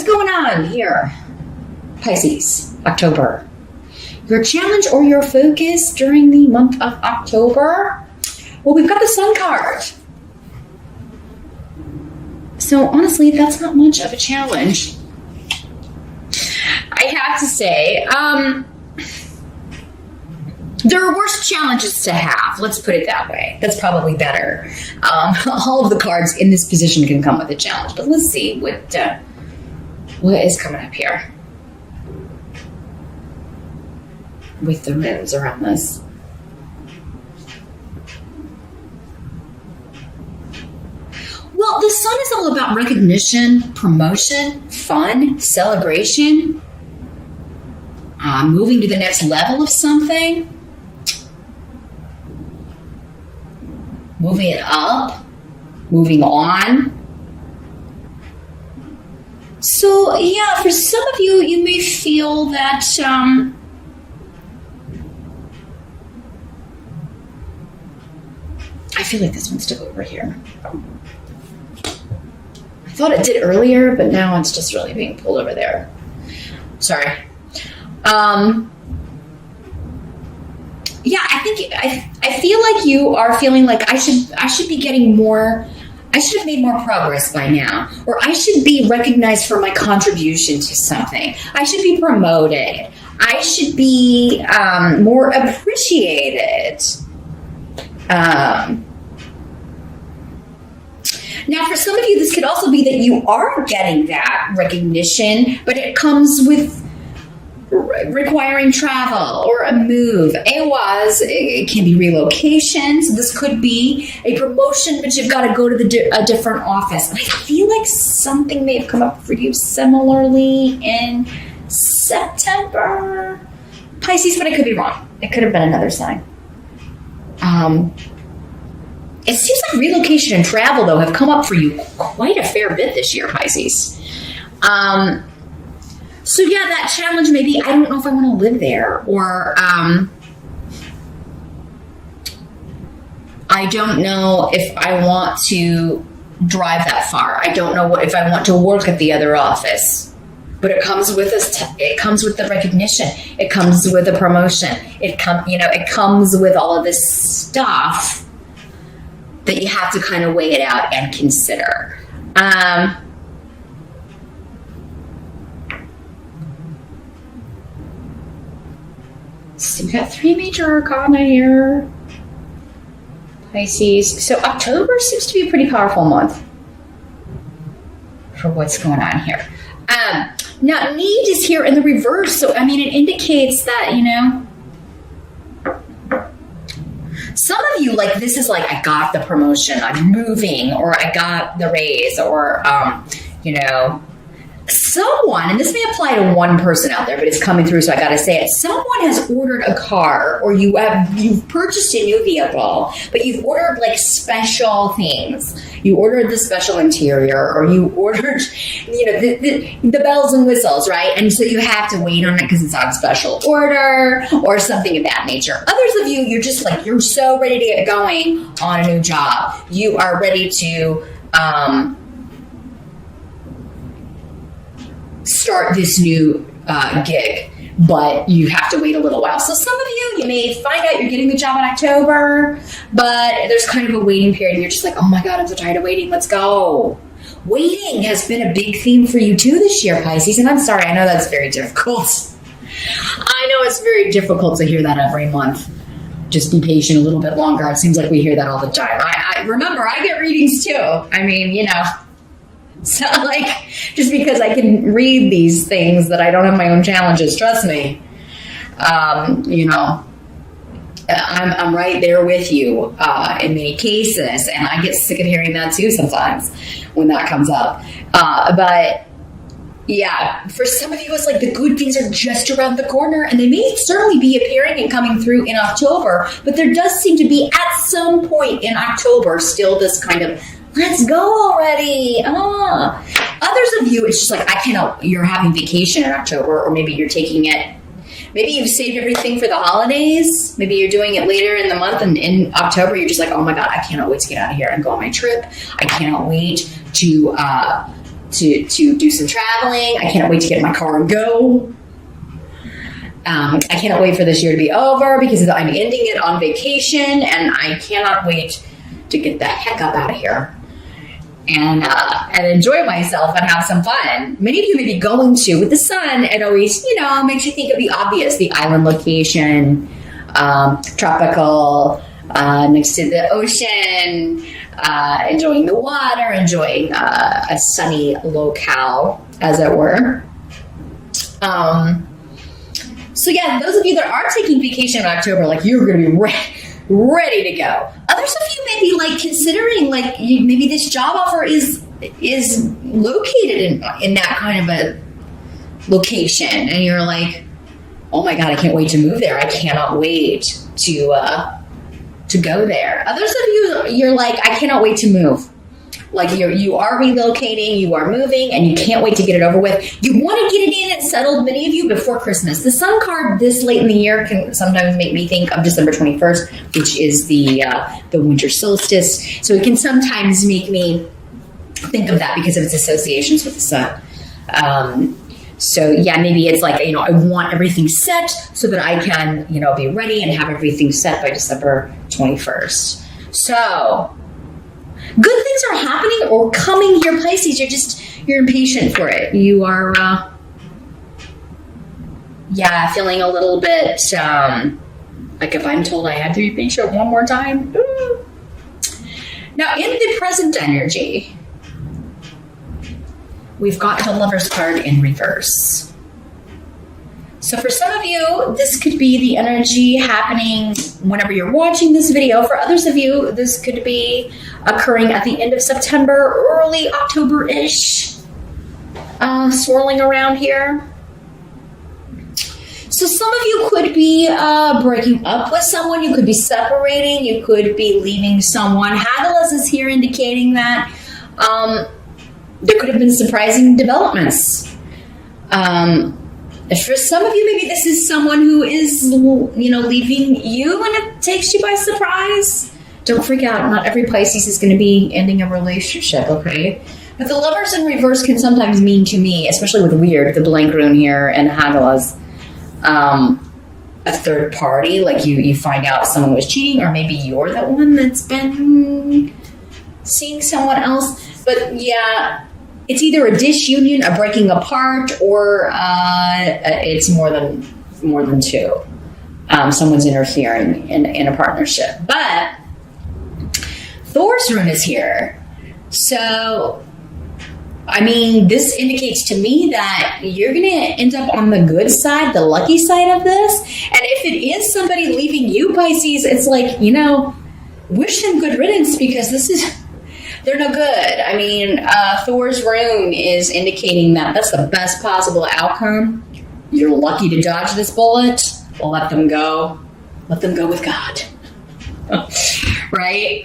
what's going on here? Pisces, October. Your challenge or your focus during the month of October? Well, we've got the Sun card. So honestly, that's not much of a challenge. I have to say, there are worse challenges to have. Let's put it that way. That's probably better. All of the cards in this position can come with a challenge, but let's see what is coming up here with the moons around this. Well, the Sun is all about recognition, promotion, fun, celebration, moving to the next level of something, moving it up, moving on. So, yeah, for some of you, you may feel that I feel like this one's stuck over here. I thought it did earlier, but now it's just really being pulled over there. Sorry. Yeah, I feel like you are feeling like I should be getting more. I should have made more progress by now, or I should be recognized for my contribution to something. I should be promoted. I should be more appreciated. Now, for some of you, this could also be that you are getting that recognition, but it comes with requiring travel or a move. It can be relocation. So this could be a promotion, but you've got to go to a different office. And I feel like something may have come up for you similarly in September, Pisces, but I could be wrong. It could have been another sign. It seems like relocation and travel, though, have come up for you quite a fair bit this year, Pisces. So, yeah, that challenge maybe, I don't know if I want to live there, or I don't know if I want to drive that far. I don't know if I want to work at the other office. But it comes with it comes with the recognition. It comes with a promotion. It comes with all of this stuff that you have to kind of weigh it out and consider. So we've got 3 major arcana here, Pisces. So October seems to be a pretty powerful month for what's going on here. Now, need is here in the reverse. So, I mean, it indicates that, some of you, like, this is like, I got the promotion, I'm moving, or I got the raise, or, someone, and this may apply to one person out there, but it's coming through, so I gotta say it. Someone has ordered a car, or you've purchased a new vehicle, but you've ordered like special things. You ordered the special interior, or you ordered, the bells and whistles, right? And so you have to wait on it because it's on special order, or something of that nature. Others of you, you're just like, you're so ready to get going on a new job. You are ready to, start this new gig, but you have to wait a little while. So some of you may find out you're getting the job in October, but there's kind of a waiting period, and you're just like, oh my God, I'm so tired of waiting. Let's go. Waiting has been a big theme for you too this year, Pisces, and I'm sorry, I know that's very difficult. I know it's very difficult to hear that every month. Just be patient a little bit longer. It seems like we hear that all the time. I remember, I get readings too. I mean, so, like, just because I can read these things that I don't have my own challenges, trust me, I'm right there with you in many cases, and I get sick of hearing that too sometimes when that comes up. But, yeah, for some of you, it's like the good things are just around the corner, and they may certainly be appearing and coming through in October, but there does seem to be, at some point in October, still this kind of, let's go already. Others of you, it's just like, you're having vacation in October, or maybe you're taking it, maybe you've saved everything for the holidays. Maybe you're doing it later in the month, and in October, you're just like, oh my God, I cannot wait to get out of here and go on my trip. I cannot wait to to do some traveling. I can't wait to get in my car and go. I cannot wait for this year to be over because I'm ending it on vacation, and I cannot wait to get the heck up out of here and enjoy myself and have some fun. Many of you may be going to with the sun. It always, makes you think of the obvious, the island location, tropical, next to the ocean, enjoying the water, enjoying a sunny locale, as it were. So yeah, those of you that are taking vacation in October, like, you're going to be ready to go. Others of you may be like considering, like, maybe this job offer is located in that kind of a location, and you're like, oh my God, I can't wait to move there. I cannot wait to go there. Others of you, you're like, I cannot wait to move. Like, you are relocating, you are moving, and you can't wait to get it over with. You want to get it in and settled, many of you, before Christmas. The sun card this late in the year can sometimes make me think of December 21st, which is the winter solstice. So it can sometimes make me think of that because of its associations with the sun. So yeah, maybe it's like, I want everything set so that I can, be ready and have everything set by December 21st. So good things are happening or coming here, Pisces. You're impatient for it. You are, feeling a little bit, like if I'm told I had to be patient one more time. Ooh. Now, in the present energy, we've got the Lover's card in reverse. So for some of you, this could be the energy happening whenever you're watching this video. For others of you, this could be occurring at the end of September, early October-ish, swirling around here. So some of you could be breaking up with someone. You could be separating. You could be leaving someone. Hagalaz is here indicating that there could have been surprising developments. For some of you, maybe this is someone who is, leaving you and it takes you by surprise. Don't freak out. Not every Pisces is going to be ending a relationship, okay? But the Lovers in reverse can sometimes mean to me, especially with Weird, the blank rune here, and Hagalaz, a third party. Like you find out someone was cheating, or maybe you're the one that's been seeing someone else. But yeah, it's either a disunion, a breaking apart, or it's more than two. Someone's interfering in a partnership. But Thor's rune is here. So, this indicates to me that you're going to end up on the good side, the lucky side of this. And if it is somebody leaving you, Pisces, it's like, wish them good riddance, because they're no good. Thor's rune is indicating that that's the best possible outcome. You're lucky to dodge this bullet. Let them go. Let them go with God. Right?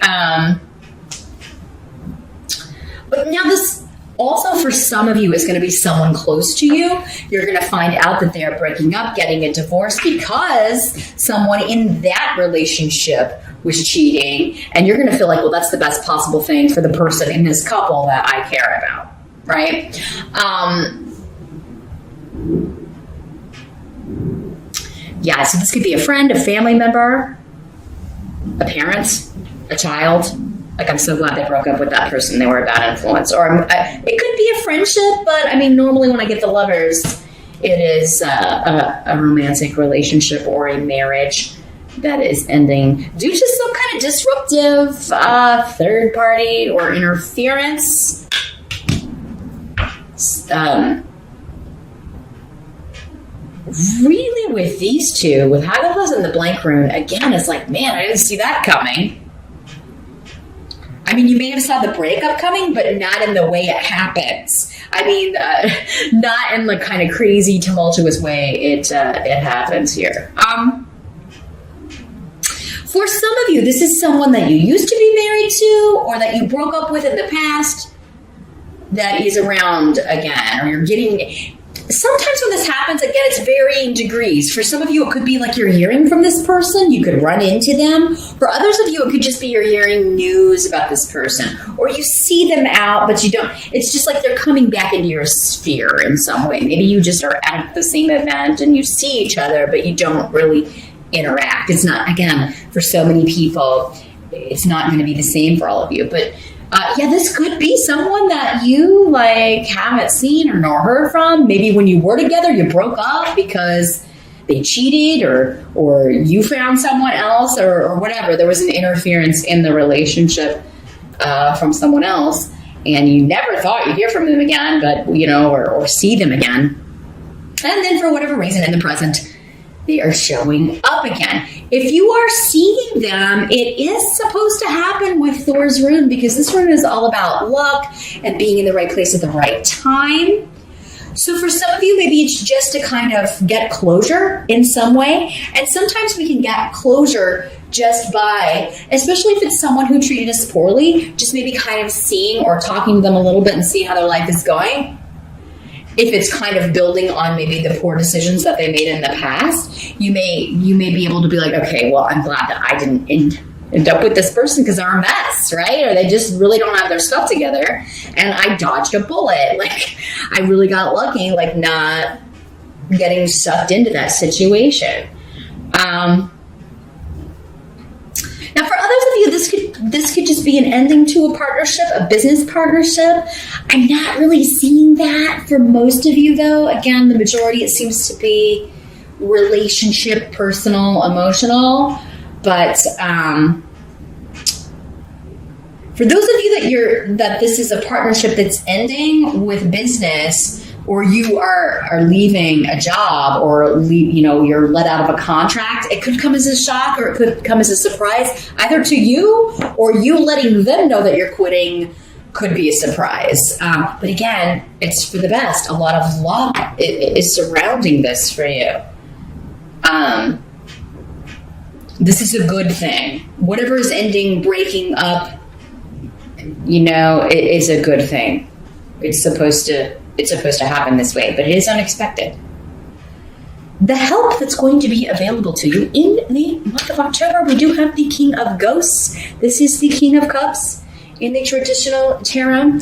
But now this also, for some of you, is going to be someone close to you. You're going to find out that they are breaking up, getting a divorce, because someone in that relationship was cheating, and you're going to feel like, well, that's the best possible thing for the person in this couple that I care about, right? So this could be a friend, a family member, a parent, a child. Like, I'm so glad they broke up with that person. They were a bad influence. Or it could be a friendship, but normally when I get the Lovers, it is a romantic relationship or a marriage that is ending due to some kind of disruptive third party or interference. Really, with these two, with Hagalaz and the blank rune, again, it's like, man, I didn't see that coming. You may have saw the breakup coming, but not in the way it happens. Not in the kind of crazy, tumultuous way it happens here. For some of you, this is someone that you used to be married to, or that you broke up with in the past, that is around again, or you're getting sometimes when this happens, again, it's varying degrees. For some of you, it could be like you're hearing from this person. You could run into them. For others of you, it could just be you're hearing news about this person. Or you see them out, but you don't. It's just like they're coming back into your sphere in some way. Maybe you just are at the same event and you see each other, but you don't really interact. It's not, again, for so many people, it's not going to be the same for all of you. But yeah, this could be someone that you like haven't seen or nor heard from. Maybe when you were together, you broke up because they cheated or you found someone else or whatever. There was an interference in the relationship from someone else, and you never thought you'd hear from them again, but or see them again. And then for whatever reason in the present, they are showing up again. If you are seeing them, it is supposed to happen with Thor's rune, because this rune is all about luck and being in the right place at the right time. So for some of you, maybe it's just to kind of get closure in some way. And sometimes we can get closure just by, especially if it's someone who treated us poorly, just maybe kind of seeing or talking to them a little bit and see how their life is going. If it's kind of building on maybe the poor decisions that they made in the past, you may be able to be like, okay, well, I'm glad that I didn't end up with this person because they're a mess, right? Or they just really don't have their stuff together, and I dodged a bullet. Like, I really got lucky, like not getting sucked into that situation. Now, for others of you, this could just be an ending to a partnership, a business partnership. I'm not really seeing that for most of you, though. Again, the majority, it seems to be relationship, personal, emotional. But for those of you that this is a partnership that's ending with business, or you are leaving a job, or you're let out of a contract, it could come as a shock, or it could come as a surprise, either to you or you letting them know that you're quitting could be a surprise. But again, it's for the best. A lot of luck is surrounding this for you. This is a good thing. Whatever is ending, breaking up, it is a good thing. It's supposed to happen this way, but it is unexpected. The help that's going to be available to you in the month of October, we do have the King of Ghosts. This is the King of Cups in the traditional tarot.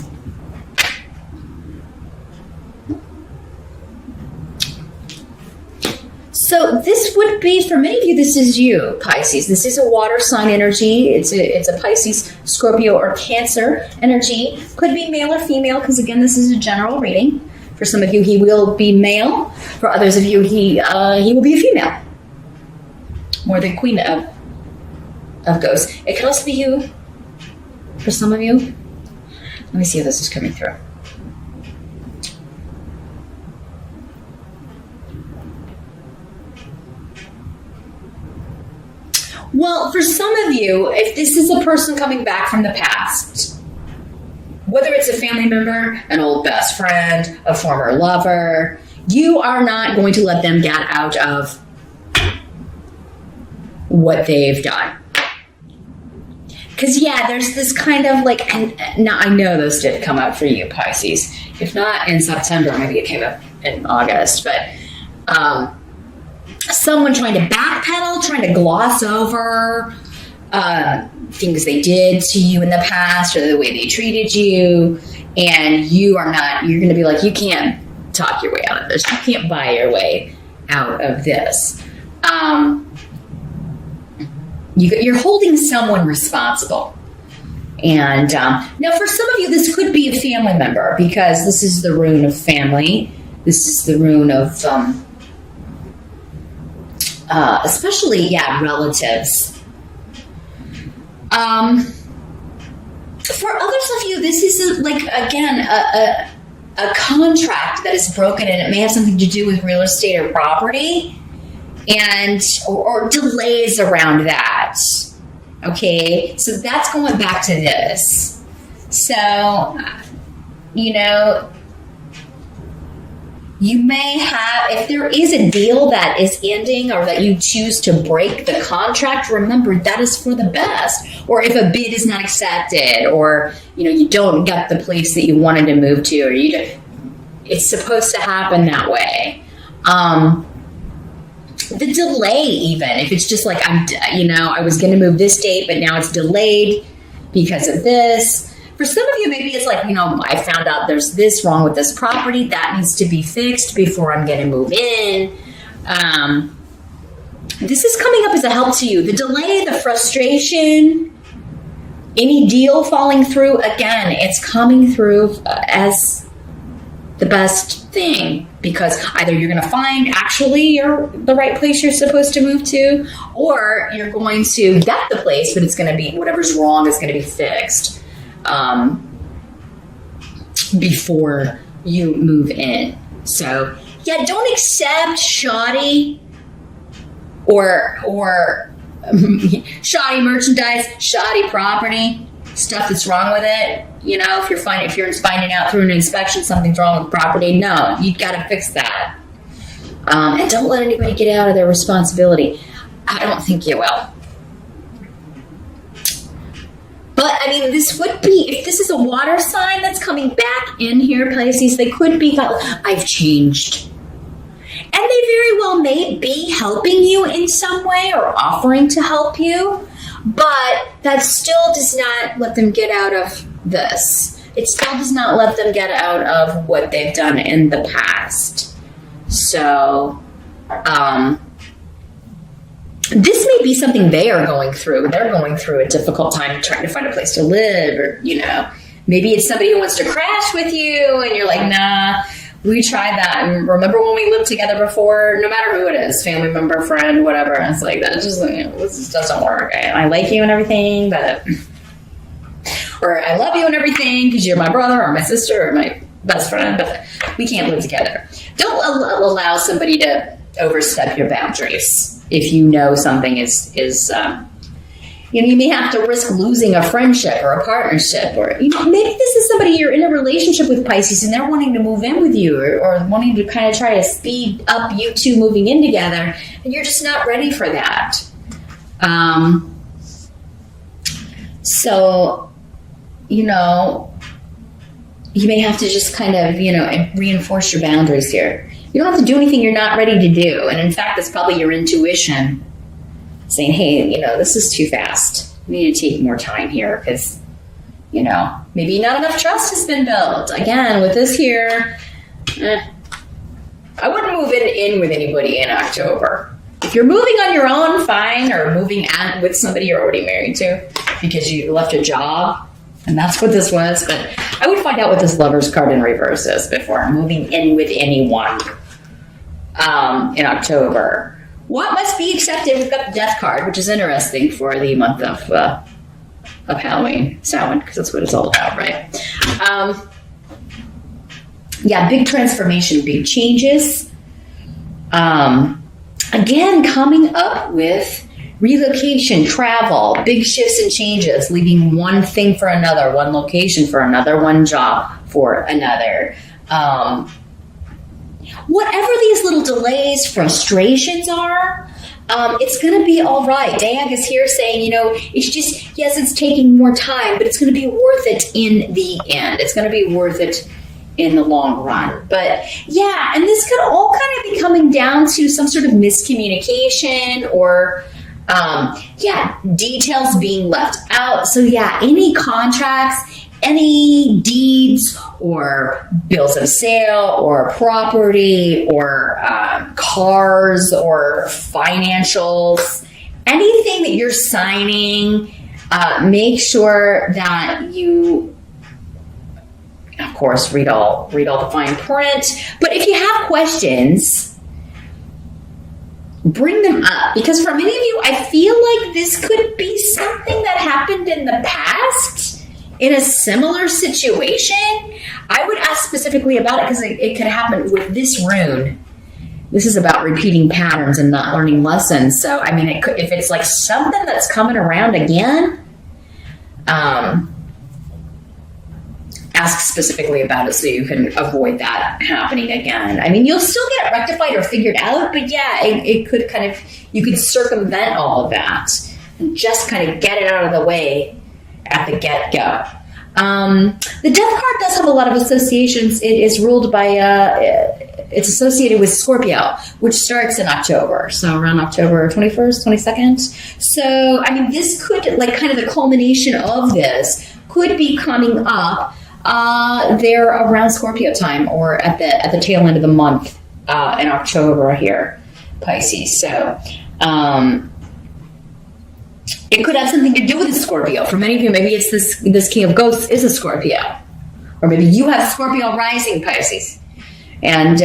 So this would be, for many of you, this is you, Pisces. This is a water sign energy. It's a Pisces, Scorpio, or Cancer energy. Could be male or female, because again, this is a general reading. For some of you, he will be male. For others of you, he will be a female. Or the Queen of Ghosts. It could also be you. For some of you. Let me see how this is coming through. Well, for some of you, if this is a person coming back from the past, whether it's a family member, an old best friend, a former lover, you are not going to let them get out of what they've done. Because, yeah, there's this kind of like, and now I know this did come up for you, Pisces. If not in September, maybe it came up in August, but someone trying to backpedal, trying to gloss over things they did to you in the past or the way they treated you, and you're going to be like, you can't talk your way out of this. You can't buy your way out of this. You're holding someone responsible. And now for some of you, this could be a family member, because this is the rune of family. This is the rune of especially, relatives. For others of you, this is a contract that is broken, and it may have something to do with real estate or property, and or delays around that. Okay, so that's going back to this. So, you may have, if there is a deal that is ending or that you choose to break the contract, remember that is for the best. Or if a bid is not accepted, or you don't get the place that you wanted to move to, or it's supposed to happen that way. The delay, even if it's just like, I was going to move this date, but now it's delayed because of this. For some of you, maybe it's like, I found out there's this wrong with this property that needs to be fixed before I'm going to move in. This is coming up as a help to you. The delay, the frustration, any deal falling through, again, it's coming through as the best thing, because either you're going to find actually the right place you're supposed to move to, or you're going to get the place, but it's going to be, whatever's wrong is going to be fixed before you move in. So yeah, don't accept shoddy or shoddy merchandise, shoddy property, stuff that's wrong with it. If you're finding out through an inspection something's wrong with property, no, you got to fix that. And don't let anybody get out of their responsibility. I don't think you will. But this would be, if this is a water sign that's coming back in here, Pisces, they could be, I've changed. And they very well may be helping you in some way or offering to help you, but that still does not let them get out of this. It still does not let them get out of what they've done in the past. So, this may be something they are going through. They're going through a difficult time trying to find a place to live, or, maybe it's somebody who wants to crash with you and you're like, nah, we tried that. And remember when we lived together before, no matter who it is, family member, friend, whatever. And it's like, that just, this just doesn't work. I like you and everything, but, or I love you and everything because you're my brother or my sister or my best friend, but we can't live together. Don't allow somebody to overstep your boundaries. If you know something is you may have to risk losing a friendship or a partnership, or maybe this is somebody you're in a relationship with, Pisces, and they're wanting to move in with you, or wanting to kind of try to speed up you two moving in together, and you're just not ready for that. So, you may have to just kind of reinforce your boundaries here. You don't have to do anything you're not ready to do. And in fact, it's probably your intuition saying, hey, this is too fast. We need to take more time here because, maybe not enough trust has been built. Again, with this here, I wouldn't move in with anybody in October. If you're moving on your own, fine, or moving with somebody you're already married to because you left a job, and that's what this was. But I would find out what this Lover's card in reverse is before moving in with anyone. In October. What must be accepted? We've got the Death card, which is interesting for the month of Halloween. Samhain, because that's what it's all about, right? Big transformation, big changes. Again, coming up with relocation, travel, big shifts and changes, leaving one thing for another, one location for another, one job for another. Whatever these little delays, frustrations are, it's going to be all right. Diag is here saying, it's just, yes, it's taking more time, but it's going to be worth it in the end. It's going to be worth it in the long run. But yeah, and this could all kind of be coming down to some sort of miscommunication or, details being left out. So yeah, any contracts, any deeds or bills of sale or property or cars or financials, anything that you're signing, make sure that you, of course, read all the fine print. But if you have questions, bring them up, because for many of you, I feel like this could be something that happened in the past in a similar situation. I would ask specifically about it because it could happen with this rune. This is about repeating patterns and not learning lessons. So, it could, if it's like something that's coming around again, ask specifically about it so you can avoid that happening again. You'll still get it rectified or figured out, but yeah, it could you could circumvent all of that and just kind of get it out of the way at the get-go. The death card does have a lot of associations. It is ruled by, it's associated with Scorpio, which starts in October. So around October 21st, 22nd. So, I mean, this could, like, kind of the culmination of this could be coming up there around Scorpio time, or at the tail end of the month in October here, Pisces. So, it could have something to do with Scorpio. For many of you, maybe it's this King of Ghosts is a Scorpio. Or maybe you have Scorpio rising, Pisces. And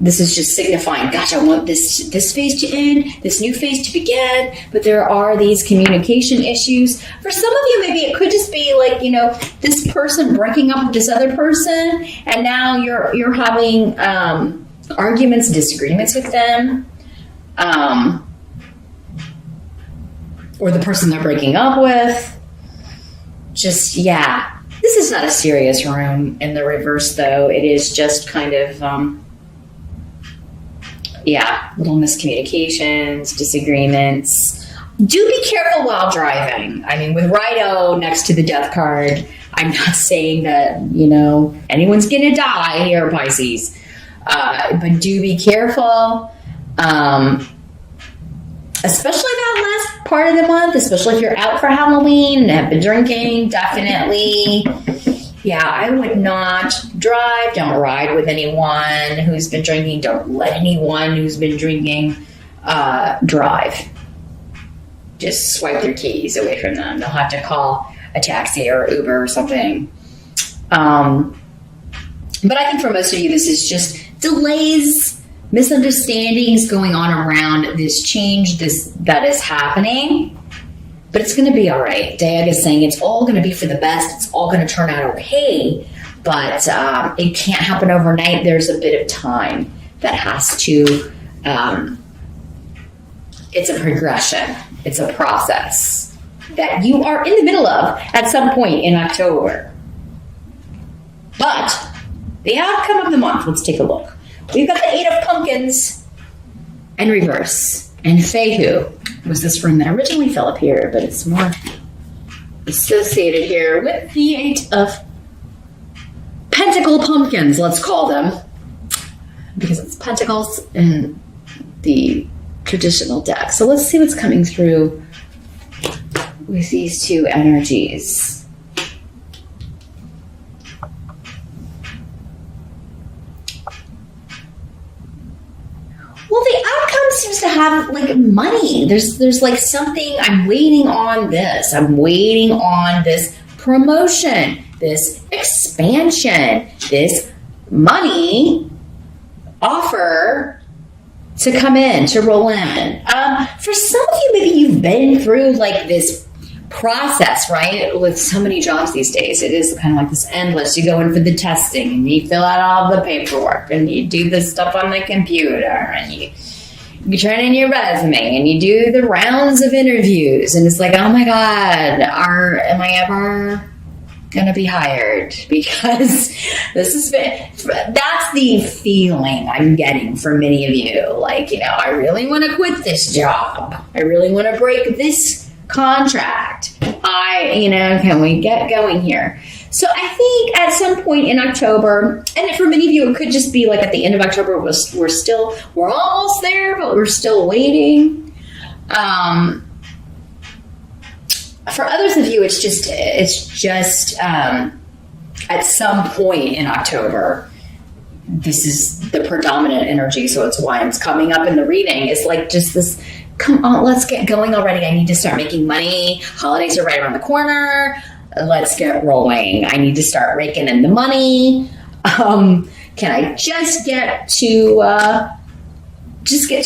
this is just signifying, gosh, I want this phase to end, this new phase to begin. But there are these communication issues. For some of you, maybe it could just be like, you know, this person breaking up with this other person. And now you're having arguments, disagreements with them. Or the person they're breaking up with. Just, yeah. This is not a serious room in the reverse, though. It is just kind of, little miscommunications, disagreements. Do be careful while driving. I mean, with Rido next to the death card, I'm not saying that, you know, anyone's going to die here, Pisces. But do be careful. Especially that last part of the month, especially if you're out for Halloween and have been drinking, definitely. Yeah, I would not drive. Don't ride with anyone who's been drinking. Don't let anyone who's been drinking drive. Just swipe their keys away from them. They'll have to call a taxi or Uber or something. But I think for most of you, this is just delays, misunderstandings going on around this change that is happening. But it's going to be all right. Diag is saying it's all going to be for the best. It's all going to turn out okay. But it can't happen overnight. There's a bit of time that has to... it's a progression. It's a process that you are in the middle of at some point in October. But the outcome of the month, let's take a look. We've got the Eight of Pumpkins in reverse. And Fehu was this room that originally fell up here, but it's more associated here with the Eight of Pentacle Pumpkins, let's call them. Because it's pentacles in the traditional deck. So let's see what's coming through with these two energies. Well, the outcome seems to have, like, money. There's like something, I'm waiting on this. I'm waiting on this promotion, this expansion, this money offer to come in, to roll in. For some of you, maybe you've been through, like, this process, right? With so many jobs these days, it is kind of like this endless. You go in for the testing and you fill out all the paperwork and you do this stuff on the computer and you turn in your resume and you do the rounds of interviews and it's like, oh my God, am I ever gonna be hired? Because that's the feeling I'm getting from many of you. Like, you know, I really want to quit this job. I really want to break this contract. Can we get going here? So I think at some point in October, and for many of you, it could just be like at the end of October, we're almost there, but we're still waiting. For others of you, it's just at some point in October, this is the predominant energy. So it's why it's coming up in the reading. It's like just this, come on, let's get going already. I need to start making money. Holidays are right around the corner. Let's get rolling. I need to start raking in the money. Can I just get to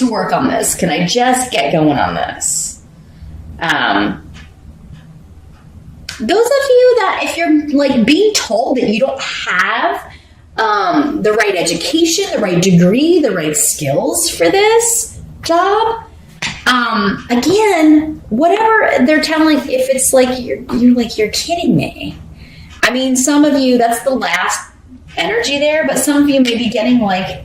work on this? Can I just get going on this? Those of you that if you're like being told that you don't have the right education, the right degree, the right skills for this job, again, whatever they're telling, if it's like you're kidding me. I mean, some of you, that's the last energy there, but some of you may be getting like,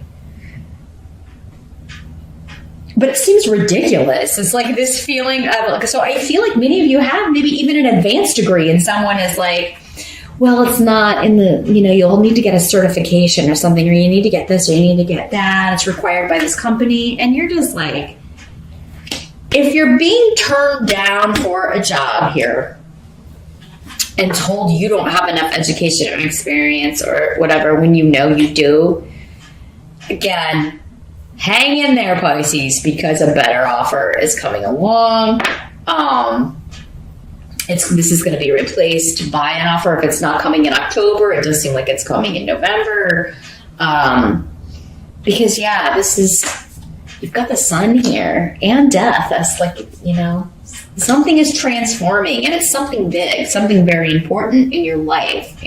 but it seems ridiculous. It's like this feeling of, so I feel like many of you have maybe even an advanced degree and someone is like, well, it's not in the, you'll need to get a certification or something, or you need to get this, or you need to get that. It's required by this company. And you're just like, if you're being turned down for a job here and told you don't have enough education or experience or whatever, when you know you do, again, hang in there, Pisces, because a better offer is coming along. This is going to be replaced by an offer. If it's not coming in October, it does seem like it's coming in November. Because you've got the sun here and death. That's like, something is transforming, and it's something big, something very important in your life.